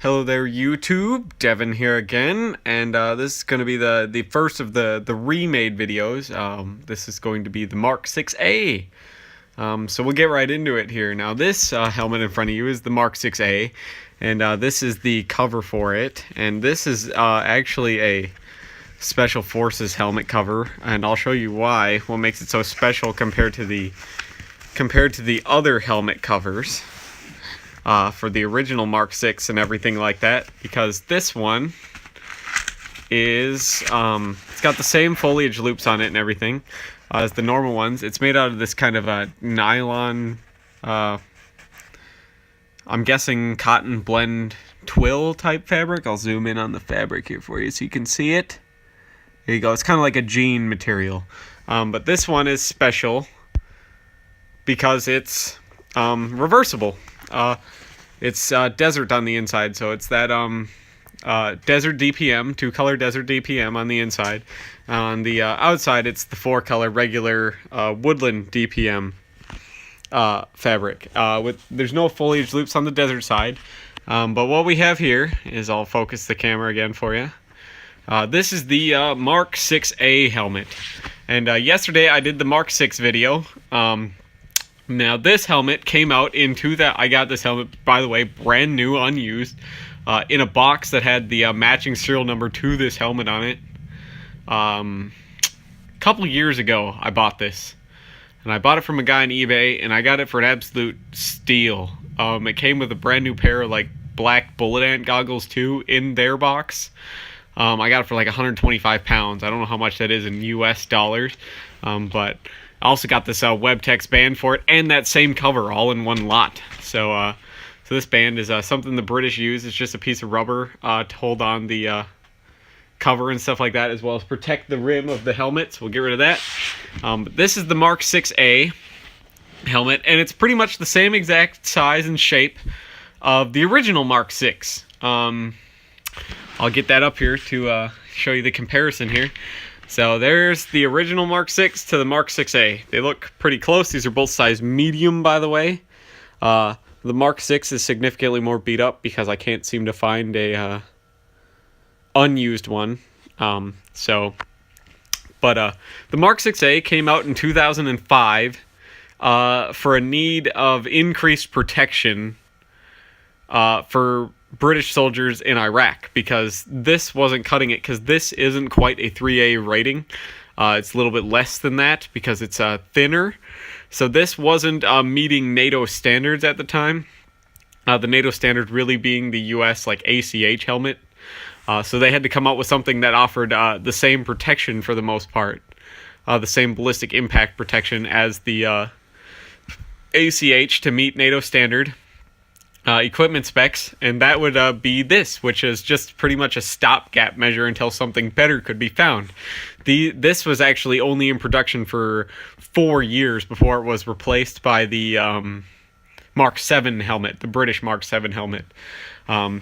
Hello there, YouTube. Devin here again, and this is going to be the first of the remade videos. This is going to be the Mark 6A. So we'll get right into it here. Now, this helmet in front of you is the Mark 6A, and this is the cover for it. And this is actually a Special Forces helmet cover, and I'll show you why. What makes it so special compared to the other helmet covers. For the original Mark 6 and everything like that, because this one is it's got the same foliage loops on it and everything as the normal ones. It's made out of this kind of a nylon, I'm guessing cotton blend twill type fabric. I'll zoom in on the fabric here for you so you can see it. There you go. It's kind of like a jean material, but this one is special because it's reversible. It's desert on the inside, so it's that desert DPM, two-color desert DPM on the inside. On the outside, it's the four-color regular woodland DPM fabric. There's no foliage loops on the desert side, but what we have here is, I'll focus the camera again for you. This is the Mark 6A helmet, and yesterday I did the Mark 6 video. Now, this helmet came out in I got this helmet, by the way, brand new, unused, in a box that had the matching serial number to this helmet on it. A couple years ago, I bought this. And I bought it from a guy on eBay, and I got it for an absolute steal. It came with a brand new pair of, black bullet ant goggles, too, in their box. I got it for, 125 pounds. I don't know how much that is in US dollars, but I also got this web text band for it, and that same cover all in one lot. So this band is something the British use. It's just a piece of rubber to hold on the cover and stuff like that, as well as protect the rim of the helmet. So we'll get rid of that. But this is the Mark 6A helmet, and it's pretty much the same exact size and shape of the original Mark 6. I'll get that up here to show you the comparison here. So there's the original Mark 6 to the Mark 6A. They look pretty close. These are both size medium, by the way. The Mark 6 is significantly more beat up because I can't seem to find a unused one. The Mark 6A came out in 2005 for a need of increased protection for British soldiers in Iraq, because this wasn't cutting it, because this isn't quite a 3A rating. It's a little bit less than that because it's thinner. So this wasn't meeting NATO standards at the time. The NATO standard really being the US ACH helmet. So they had to come up with something that offered the same protection for the most part. The same ballistic impact protection as the ACH to meet NATO standard equipment specs, and that would be this, which is just pretty much a stopgap measure until something better could be found. This was actually only in production for 4 years before it was replaced by the Mark 7 helmet, the British Mark 7 helmet. They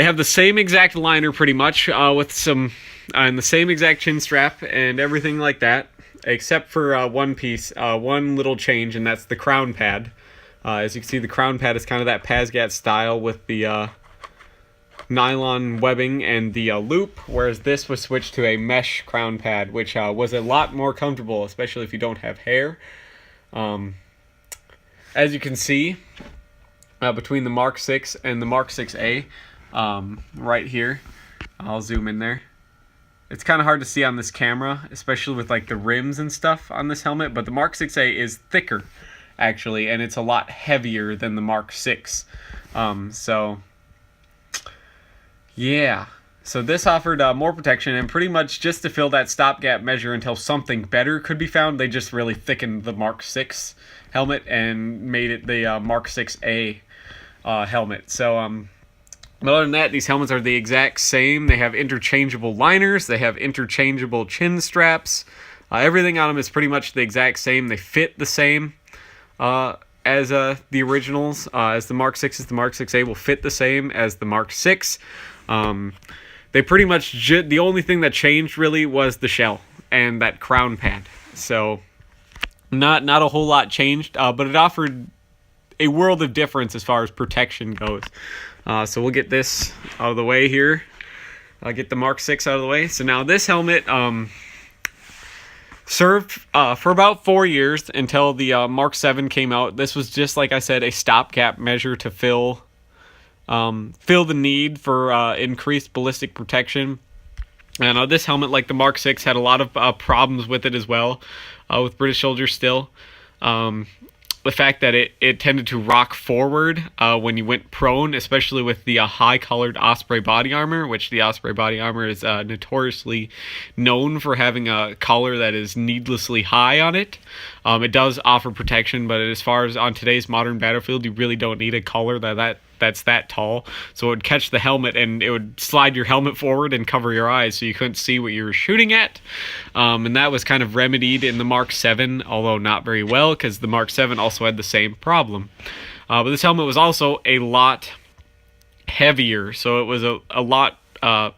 have the same exact liner pretty much, with some and the same exact chin strap and everything like that, except for one piece, one little change, and that's the crown pad. As you can see, the crown pad is kind of that Pazgat style with the nylon webbing and the loop, whereas this was switched to a mesh crown pad, which was a lot more comfortable, especially if you don't have hair. As you can see, between the Mark 6 and the Mark 6A, right here, I'll zoom in there. It's kind of hard to see on this camera, especially with the rims and stuff on this helmet, but the Mark 6A is thicker, actually, and it's a lot heavier than the Mark 6. Yeah. So this offered more protection, and pretty much just to fill that stopgap measure until something better could be found, they just really thickened the Mark 6 helmet and made it the Mark 6A helmet. But other than that, these helmets are the exact same. They have interchangeable liners. They have interchangeable chin straps. Everything on them is pretty much the exact same. They fit the same as the originals. As the Mark 6's, the Mark 6A will fit the same as the Mark 6. They pretty much, the only thing that changed really was the shell and that crown pad. So not a whole lot changed, but it offered a world of difference as far as protection goes. So we'll get this out of the way here. I'll get the Mark 6 out of the way. So now this helmet served for about 4 years until the Mark 7 came out. This was just, like I said, a stopgap measure to fill the need for increased ballistic protection. And this helmet, like the Mark 6, had a lot of problems with it as well, with British soldiers still. The fact that it tended to rock forward when you went prone, especially with the high-colored Osprey body armor, which the Osprey body armor is notoriously known for having a color that is needlessly high on it. It does offer protection, but as far as on today's modern battlefield, you really don't need a color that's that tall. So it would catch the helmet and it would slide your helmet forward and cover your eyes so you couldn't see what you were shooting at. And that was kind of remedied in the Mark 7, although not very well, because the Mark 7 also had the same problem. But this helmet was also a lot heavier, so it was a lot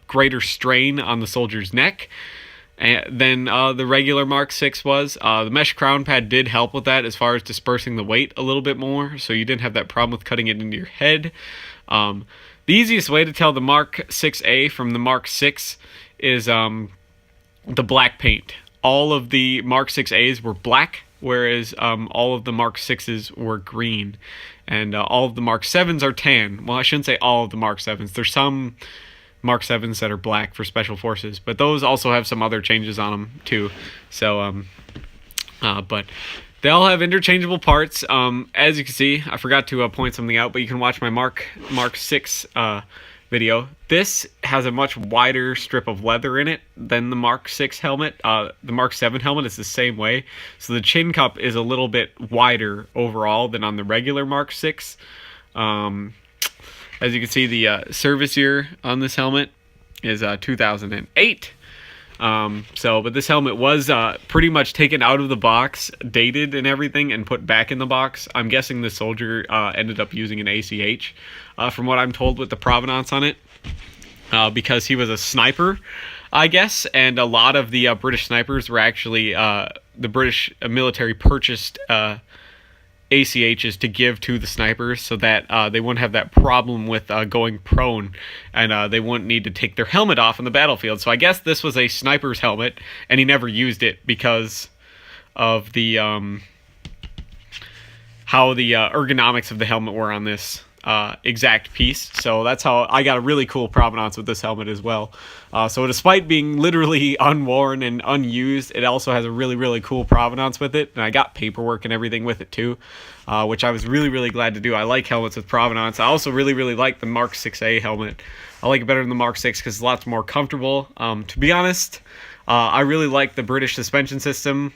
greater strain on the soldier's neck than the regular Mark 6 was. The mesh crown pad did help with that as far as dispersing the weight a little bit more, so you didn't have that problem with cutting it into your head. The easiest way to tell the Mark 6A from the Mark 6 is the black paint. All of the Mark 6As were black, whereas all of the Mark 6s were green. And all of the Mark 7s are tan. Well, I shouldn't say all of the Mark 7s. There's some Mark 7s that are black for special forces, but those also have some other changes on them too. So but they all have interchangeable parts. As you can see, I forgot to point something out, but you can watch my Mark 6 video. This has a much wider strip of leather in it than the Mark 6 helmet. The Mark 7 helmet is the same way, so the chin cup is a little bit wider overall than on the regular Mark 6. As you can see, the service year on this helmet is 2008. But this helmet was pretty much taken out of the box, dated and everything, and put back in the box. I'm guessing the soldier ended up using an ACH, from what I'm told, with the provenance on it, because he was a sniper, I guess, and a lot of the British snipers were actually the British military purchased ACHs to give to the snipers so that they wouldn't have that problem with going prone, and they wouldn't need to take their helmet off on the battlefield. So I guess this was a sniper's helmet, and he never used it because of the how the ergonomics of the helmet were on this exact piece. So that's how I got a really cool provenance with this helmet as well. So despite being literally unworn and unused, it also has a really, really cool provenance with it. And I got paperwork and everything with it too, which I was really, really glad to do. I like helmets with provenance. I also really, really like the Mark 6A helmet. I like it better than the Mark 6 because it's lots more comfortable. To be honest, I really like the British suspension system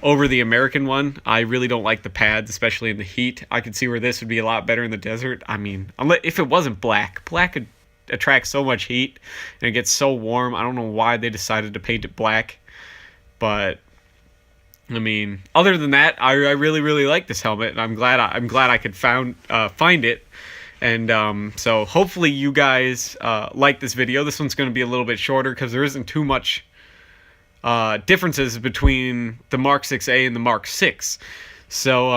over the American one. I really don't like the pads, especially in the heat. I could see where this would be a lot better in the desert. I mean, if it wasn't black could attract so much heat and it gets so warm. I don't know why they decided to paint it black, but I mean, other than that, I really, really like this helmet, and I'm glad I could find it. And so hopefully you guys like this video. This one's going to be a little bit shorter because there isn't too much differences between the Mark 6A and the Mark 6. So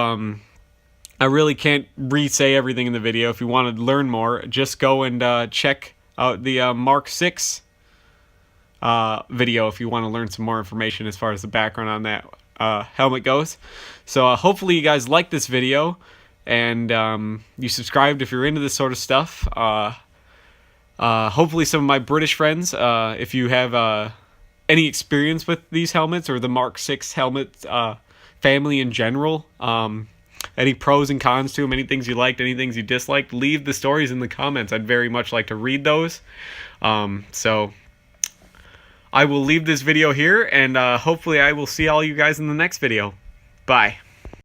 I really can't re-say everything in the video. If you want to learn more, just go and check out the Mark 6 video if you want to learn some more information as far as the background on that helmet goes. So hopefully you guys like this video, and you subscribed if you're into this sort of stuff. Hopefully some of my British friends, if you have any experience with these helmets or the Mark 6 helmet family in general, any pros and cons to them, any things you liked, any things you disliked, leave the stories in the comments. I'd very much like to read those. So I will leave this video here, and hopefully I will see all you guys in the next video. Bye.